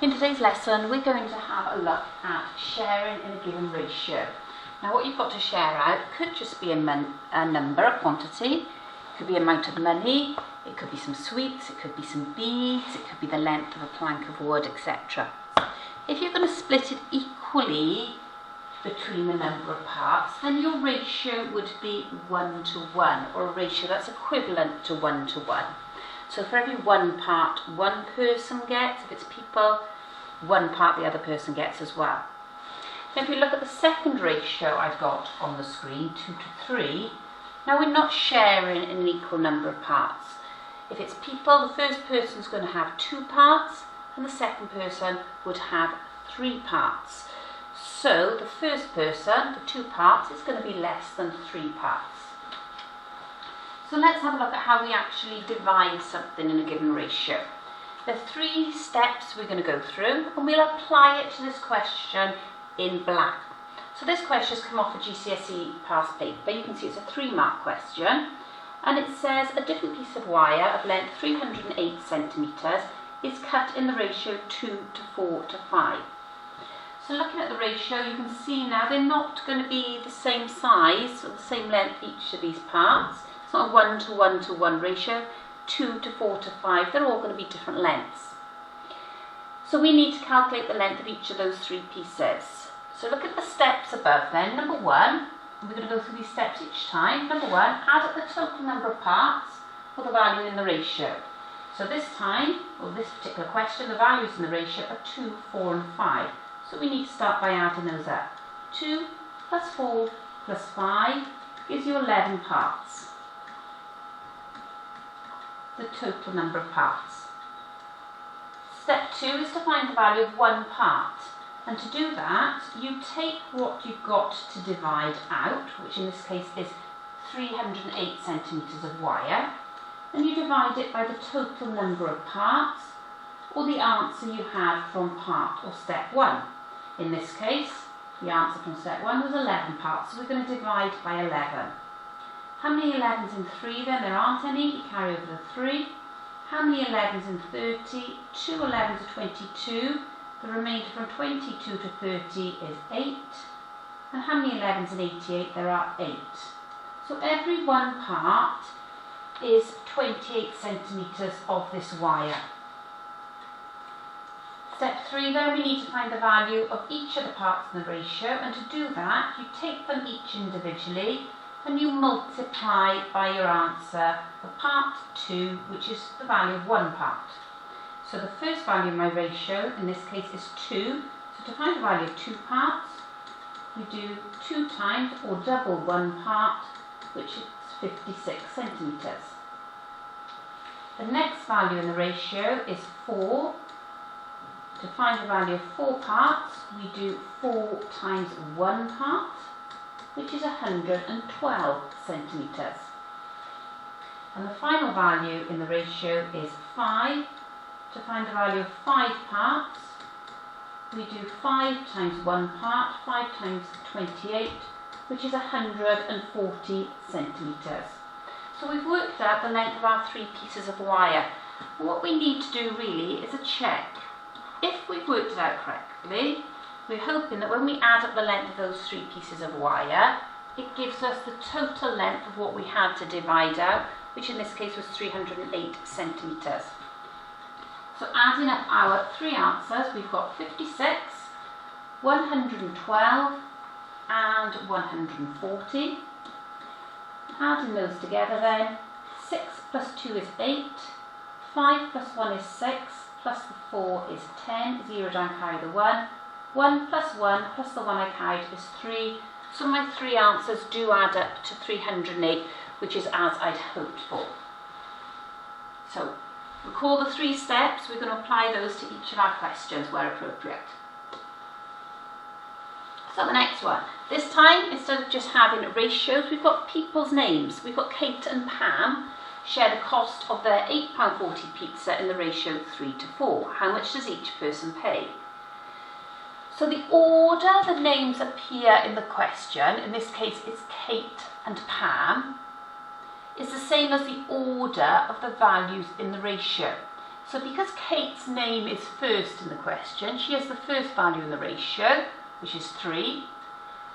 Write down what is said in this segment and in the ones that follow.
In today's lesson, we're going to have a look at sharing in a given ratio. Now, what you've got to share out could just be a number, a quantity. It could be amount of money, it could be some sweets, it could be some beads, it could be the length of a plank of wood, etc. If you're going to split it equally between the number of parts, then your ratio would be 1 to 1, or a ratio that's equivalent to 1 to 1. So for every one part one person gets, if it's people, one part the other person gets as well. Now if you look at the second ratio I've got on the screen, 2 to 3, now we're not sharing in an equal number of parts. If it's people, the first person's going to have 2 parts and the second person would have 3 parts. So the first person, the 2 parts, is going to be less than 3 parts. So let's have a look at how we actually divide something in a given ratio. There are 3 steps we're going to go through, and we'll apply it to this question in black. So this question has come off a GCSE past paper. You can see it's a 3-mark question, and it says a different piece of wire of length 308 centimetres is cut in the ratio 2 to 4 to 5. So looking at the ratio, you can see now they're not going to be the same size or the same length each of these parts. It's not a 1 to 1 to 1 ratio, 2 to 4 to 5, they're all going to be different lengths. So we need to calculate the length of each of those 3 pieces. So look at the steps above then. Number 1, we're going to go through these steps each time. Number 1, add up the total number of parts for the value in the ratio. So this time, or this particular question, the values in the ratio are 2, 4 and 5. So we need to start by adding those up. 2 plus 4 plus 5 gives you 11 parts. The total number of parts. Step 2 is to find the value of 1 part. And to do that, you take what you've got to divide out, which in this case is 308 centimetres of wire, and you divide it by the total number of parts, or the answer you have from part or step 1. In this case, the answer from step 1 was 11 parts, so we're going to divide by 11. How many 11s in 3 then? There aren't any, you carry over the 3. How many 11s in 30? 2 11s are 22. The remainder from 22 to 30 is 8. And how many 11s in 88? There are 8. So every one part is 28 centimetres of this wire. Step 3 then, we need to find the value of each of the parts in the ratio, and to do that you take them each individually and you multiply by your answer for part 2, which is the value of 1 part. So the first value of my ratio in this case is 2. So to find the value of 2 parts, we do 2 times or double 1 part, which is 56 centimetres. The next value in the ratio is 4. To find the value of 4 parts, we do 4 times 1 part, which is 112 centimetres. And the final value in the ratio is 5. To find the value of 5 parts, we do 5 times 1 part, 5 times 28, which is 140 centimetres. So we've worked out the length of our 3 pieces of wire. And what we need to do really is a check. If we've worked it out correctly, we're hoping that when we add up the length of those 3 pieces of wire, it gives us the total length of what we had to divide out, which in this case was 308 centimetres. So adding up our 3 answers, we've got 56, 112 and 140. Adding those together then, 6 plus 2 is 8, 5 plus 1 is 6, plus the 4 is 10, 0 down, carry the 1, 1 plus 1 plus the 1 I carried is 3, so my 3 answers do add up to 308, which is as I'd hoped for. So recall the 3 steps, we're going to apply those to each of our questions where appropriate. So the next one, this time instead of just having ratios, we've got people's names. We've got Kate and Pam share the cost of their £8.40 pizza in the ratio 3 to 4. How much does each person pay? So the order the names appear in the question, in this case it's Kate and Pam, is the same as the order of the values in the ratio. So because Kate's name is first in the question, she has the first value in the ratio, which is 3.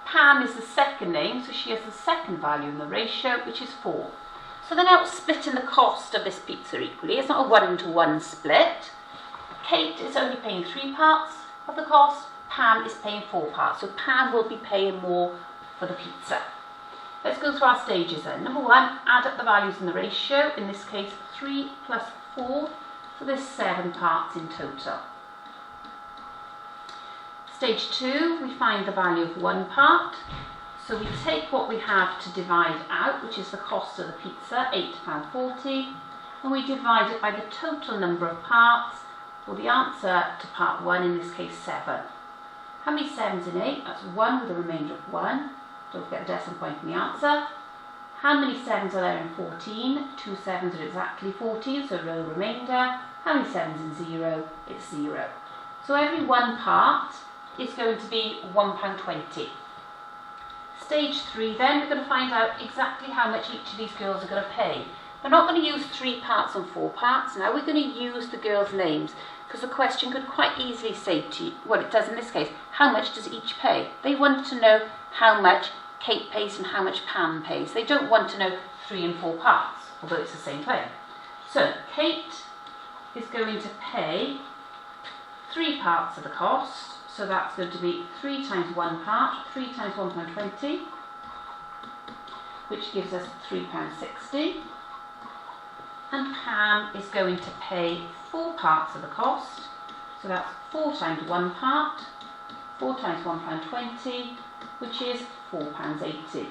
Pam is the second name, so she has the second value in the ratio, which is 4. So they're now splitting the cost of this pizza equally. It's not a 1-to-1 split. Kate is only paying 3 parts of the cost. Pam is paying 4 parts. So Pam will be paying more for the pizza. Let's go through our stages then. Number 1, add up the values in the ratio. In this case, 3 plus 4. So there's 7 parts in total. Stage 2, we find the value of 1 part. So we take what we have to divide out, which is the cost of the pizza, £8.40, and we divide it by the total number of parts, or the answer to part 1, in this case 7. How many 7s in 8? That's 1 with a remainder of 1. Don't forget the decimal point in the answer. How many 7s are there in 14? 2 7s are exactly 14, so no remainder. How many 7s in 0? It's 0. So every 1 part is going to be £1.20. Stage 3 then, we're going to find out exactly how much each of these girls are going to pay. We're not going to use 3 parts and 4 parts. Now we're going to use the girls' names, because the question could quite easily say to you, well it does in this case, how much does each pay? They want to know how much Kate pays and how much Pam pays. They don't want to know 3 and 4 parts, although it's the same thing. So Kate is going to pay 3 parts of the cost. So that's going to be 3 times 1 part, 3 times £1.20, which gives us £3.60. And Pam is going to pay 4 parts of the cost. So that's 4 times 1 part, 4 times £1.20, which is £4.80.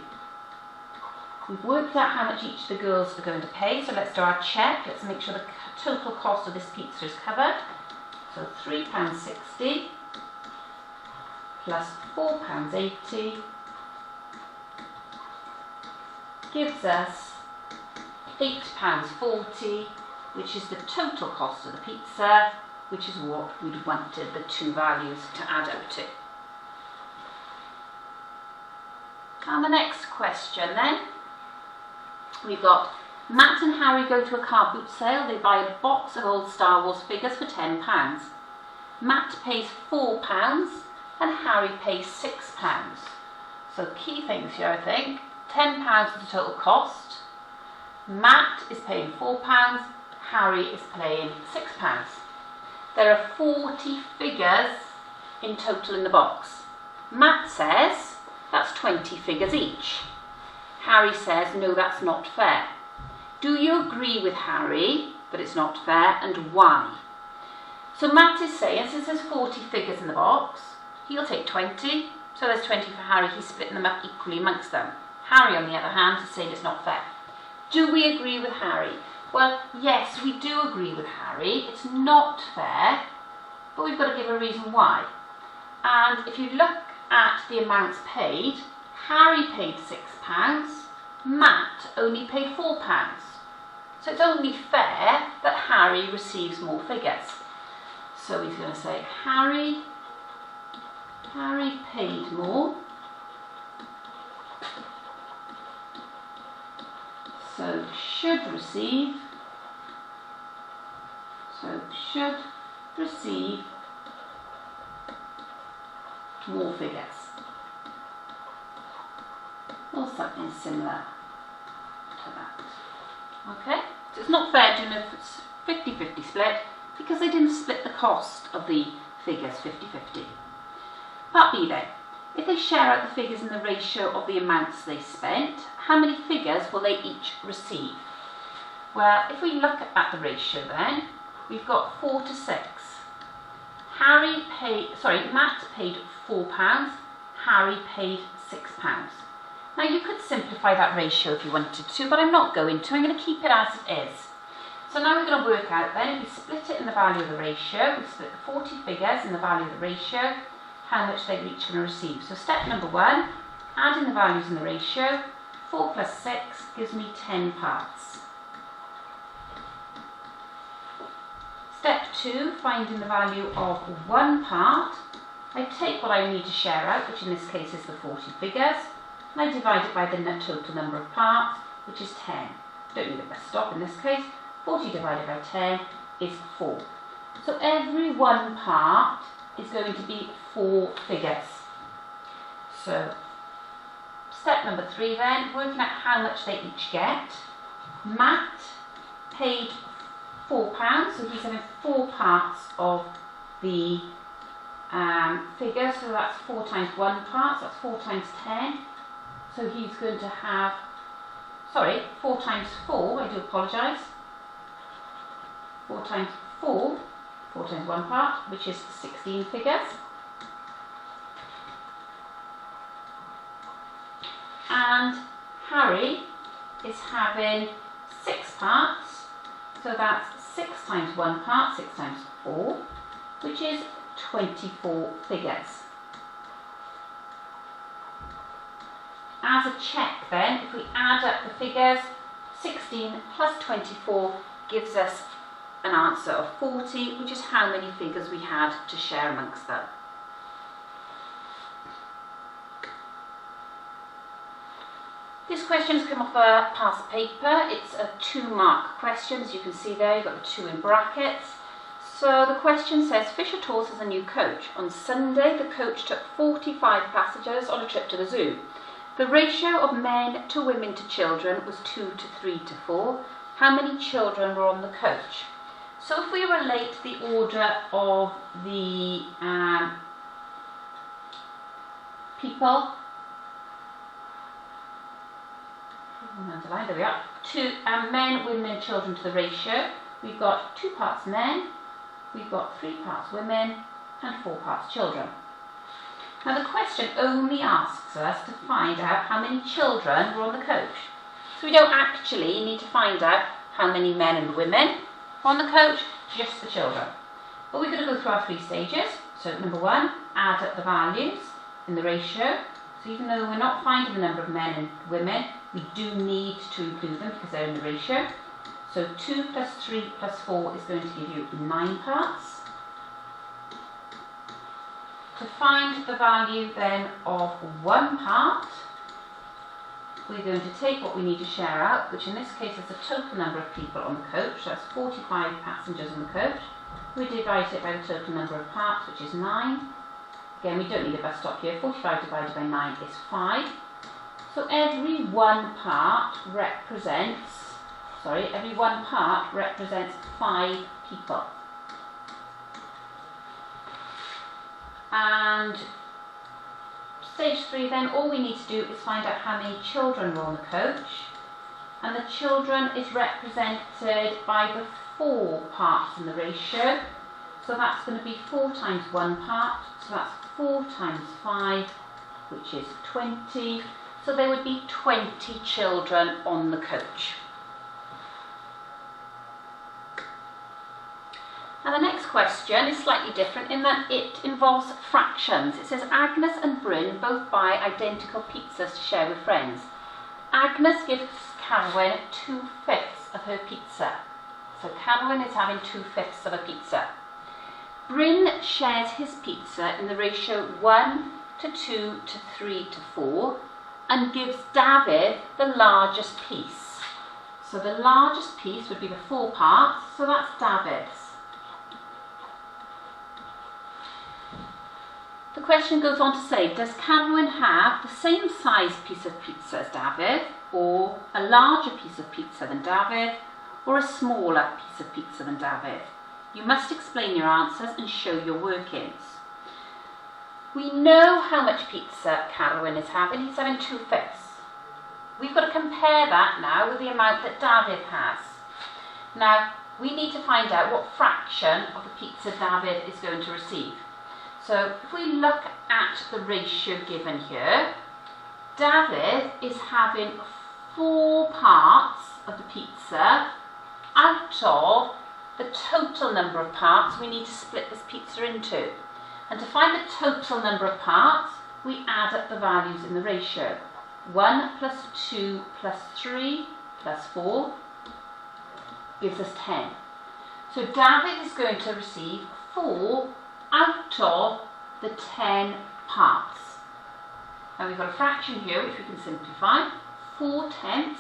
We've worked out how much each of the girls are going to pay, so let's do our check. Let's make sure the total cost of this pizza is covered. So £3.60 plus £4.80 gives us £8.40, which is the total cost of the pizza, which is what we'd wanted the 2 values to add up to. And the next question then, we've got Matt and Harry go to a car boot sale. They buy a box of old Star Wars figures for £10. Matt pays £4 and Harry pays £6. So key things here, I think. £10 is the total cost. Matt is paying £4. Harry is paying £6. There are 40 figures in total in the box. Matt says that's 20 figures each. Harry says, no, that's not fair. Do you agree with Harry that it's not fair, and why? So Matt is saying, since there's 40 figures in the box, he'll take 20, so there's 20 for Harry, he's splitting them up equally amongst them. Harry, on the other hand, is saying it's not fair. Do we agree with Harry? Well, yes, we do agree with Harry. It's not fair, but we've got to give a reason why. And if you look at the amounts paid, Harry paid £6, Matt only paid £4. So it's only fair that Harry receives more figures. So he's going to say Harry paid more, so should receive more figures, or something similar to that. Okay, so it's not fair doing a 50-50 split because they didn't split the cost of the figures 50-50. Part B then. If they share out the figures in the ratio of the amounts they spent, how many figures will they each receive? Well, if we look at the ratio then, we've got 4 to 6. Matt paid £4, Harry paid £6. Now you could simplify that ratio if you wanted to, but I'm not going to. I'm going to keep it as it is. So now we're going to work out then, if we split it in the value of the ratio, we split the 40 figures in the value of the ratio, how much they're each going to receive. So step number 1, add in the values in the ratio. 4 plus 6 gives me 10 parts. Step 2, finding the value of 1 part. I take what I need to share out, which in this case is the 40 figures, and I divide it by the total number of parts, which is 10. Don't need a stop in this case. 40 divided by 10 is 4. So every 1 part is going to be 4 figures. So step number 3 then, working out how much they each get. Matt paid £4, so he's having 4 parts of the figure, so that's 4 times 1 part, so that's 4 times 10. So he's going to have, 4 times 4, I do apologise. 4 times 4, 4 times 1 part, which is 16 figures. And Harry is having 6 parts, so that's 6 times 1 part, 6 times 4, which is 24 figures. As a check then, if we add up the figures, 16 plus 24 gives us an answer of 40, which is how many figures we had to share amongst them. This question has come off a past paper. It's a 2-mark question, as you can see there, you've got the 2 in brackets. So the question says, Fisher Tours has a new coach. On Sunday, the coach took 45 passengers on a trip to the zoo. The ratio of men to women to children was 2 to 3 to 4. How many children were on the coach? So if we relate the order of the people, there we are, to men, women and children to the ratio, we've got 2 parts men, we've got 3 parts women and 4 parts children. Now the question only asks us to find out how many children were on the coach. So we don't actually need to find out how many men and women are on the coach, just the children. But we're going to go through our 3 stages. So number 1, add up the values in the ratio. So even though we're not finding the number of men and women, we do need to include them because they're in the ratio. So 2 plus 3 plus 4 is going to give you 9 parts. To find the value then of 1 part, we're going to take what we need to share out, which in this case is the total number of people on the coach. So that's 45 passengers on the coach. We divide it by the total number of parts, which is 9. Again, we don't need a bus stop here. 45 divided by 9 is 5. So every 1 part represents 5 people. And stage 3 then, all we need to do is find out how many children were on the coach. And the children is represented by the 4 parts in the ratio. So that's going to be 4 times 1 part, so that's 4 times 5, which is 20. So there would be 20 children on the coach. Now the next question is slightly different in that it involves fractions. It says Agnes and Bryn both buy identical pizzas to share with friends. Agnes gives Carolyn 2/5 of her pizza. So Carolyn is having 2/5 of a pizza. Bryn shares his pizza in the ratio 1 to 2 to 3 to 4 and gives David the largest piece. So the largest piece would be the 4 parts, so that's David's. The question goes on to say, does Carolyn have the same size piece of pizza as David, or a larger piece of pizza than David, or a smaller piece of pizza than David? You must explain your answers and show your workings. We know how much pizza Carolyn is having. He's having 2/5. We've got to compare that now with the amount that David has. Now, we need to find out what fraction of the pizza David is going to receive. So if we look at the ratio given here, David is having 4 parts of the pizza out of the total number of parts we need to split this pizza into. And to find the total number of parts, we add up the values in the ratio. 1 plus 2 plus 3 plus 4 gives us 10. So David is going to receive 4 out of the 10 parts. Now we've got a fraction here which we can simplify. 4/10.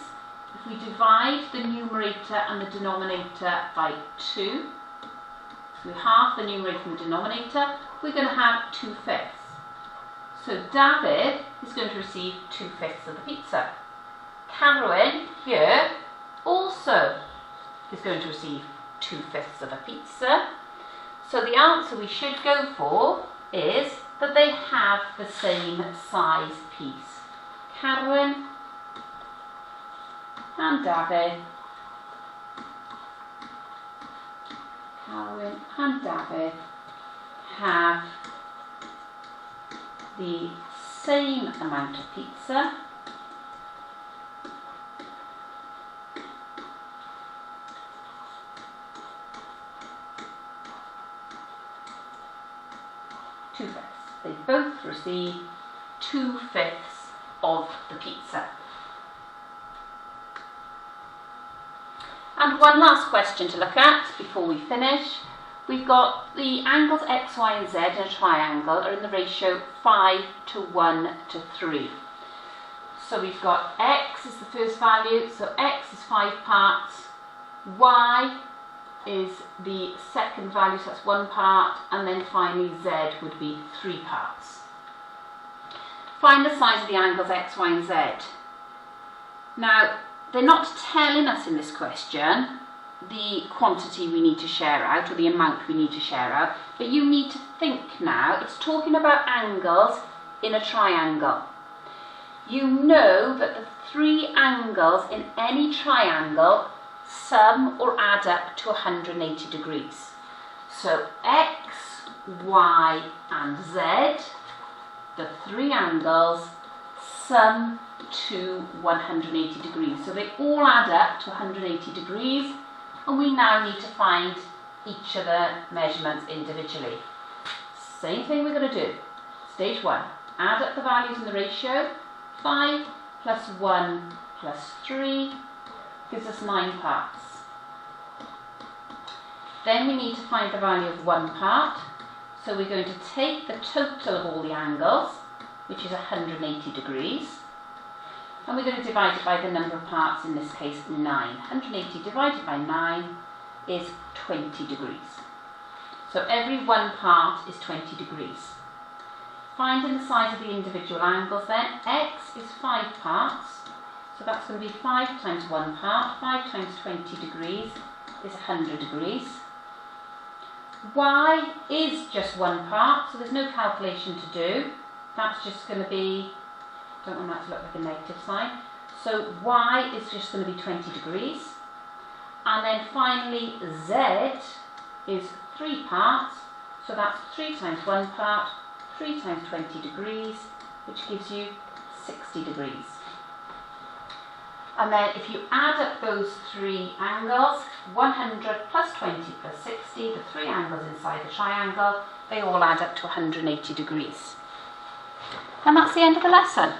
If we divide the numerator and the denominator by 2, So we half the numerator and the denominator, we're going to have 2/5. So David is going to receive 2/5 of the pizza. Carolyn here also is going to receive 2/5 of a pizza. So the answer we should go for is that they have the same size piece. Carolyn and David. Carolyn and David have the same amount of pizza. They both receive 2/5 of the pizza. And one last question to look at before we finish. We've got the angles x, y and z in a triangle are in the ratio 5:1:3. So we've got x is the first value, so x is 5 parts, y is the second value, so that's 1 part, and then finally z would be 3 parts. Find the size of the angles x, y and z. Now, they're not telling us in this question the quantity we need to share out or the amount we need to share out, but you need to think now. It's talking about angles in a triangle. You know that the 3 angles in any triangle sum or add up to 180 degrees. So x, y and z, the 3 angles sum to 180 degrees. So they all add up to 180 degrees, and we now need to find each of the measurements individually. Same thing we're going to do. Stage 1, add up the values in the ratio. 5 plus 1 plus 3 gives us 9 parts. Then we need to find the value of 1 part. So we're going to take the total of all the angles, which is 180 degrees, and we're going to divide it by the number of parts, in this case 9. 180 divided by 9 is 20 degrees. So every 1 part is 20 degrees. Finding the size of the individual angles then, x is 5 parts, so that's going to be 5 times 1 part. 5 times 20 degrees is 100 degrees. Y is just 1 part, so there's no calculation to do. That's just going to be, don't want that to look like a negative sign. So y is just going to be 20 degrees. And then finally z is 3 parts, so that's 3 times 1 part, 3 times 20 degrees, which gives you 60 degrees. And then if you add up those 3 angles, 100 plus 20 plus 60, the 3 angles inside the triangle, they all add up to 180 degrees. And that's the end of the lesson.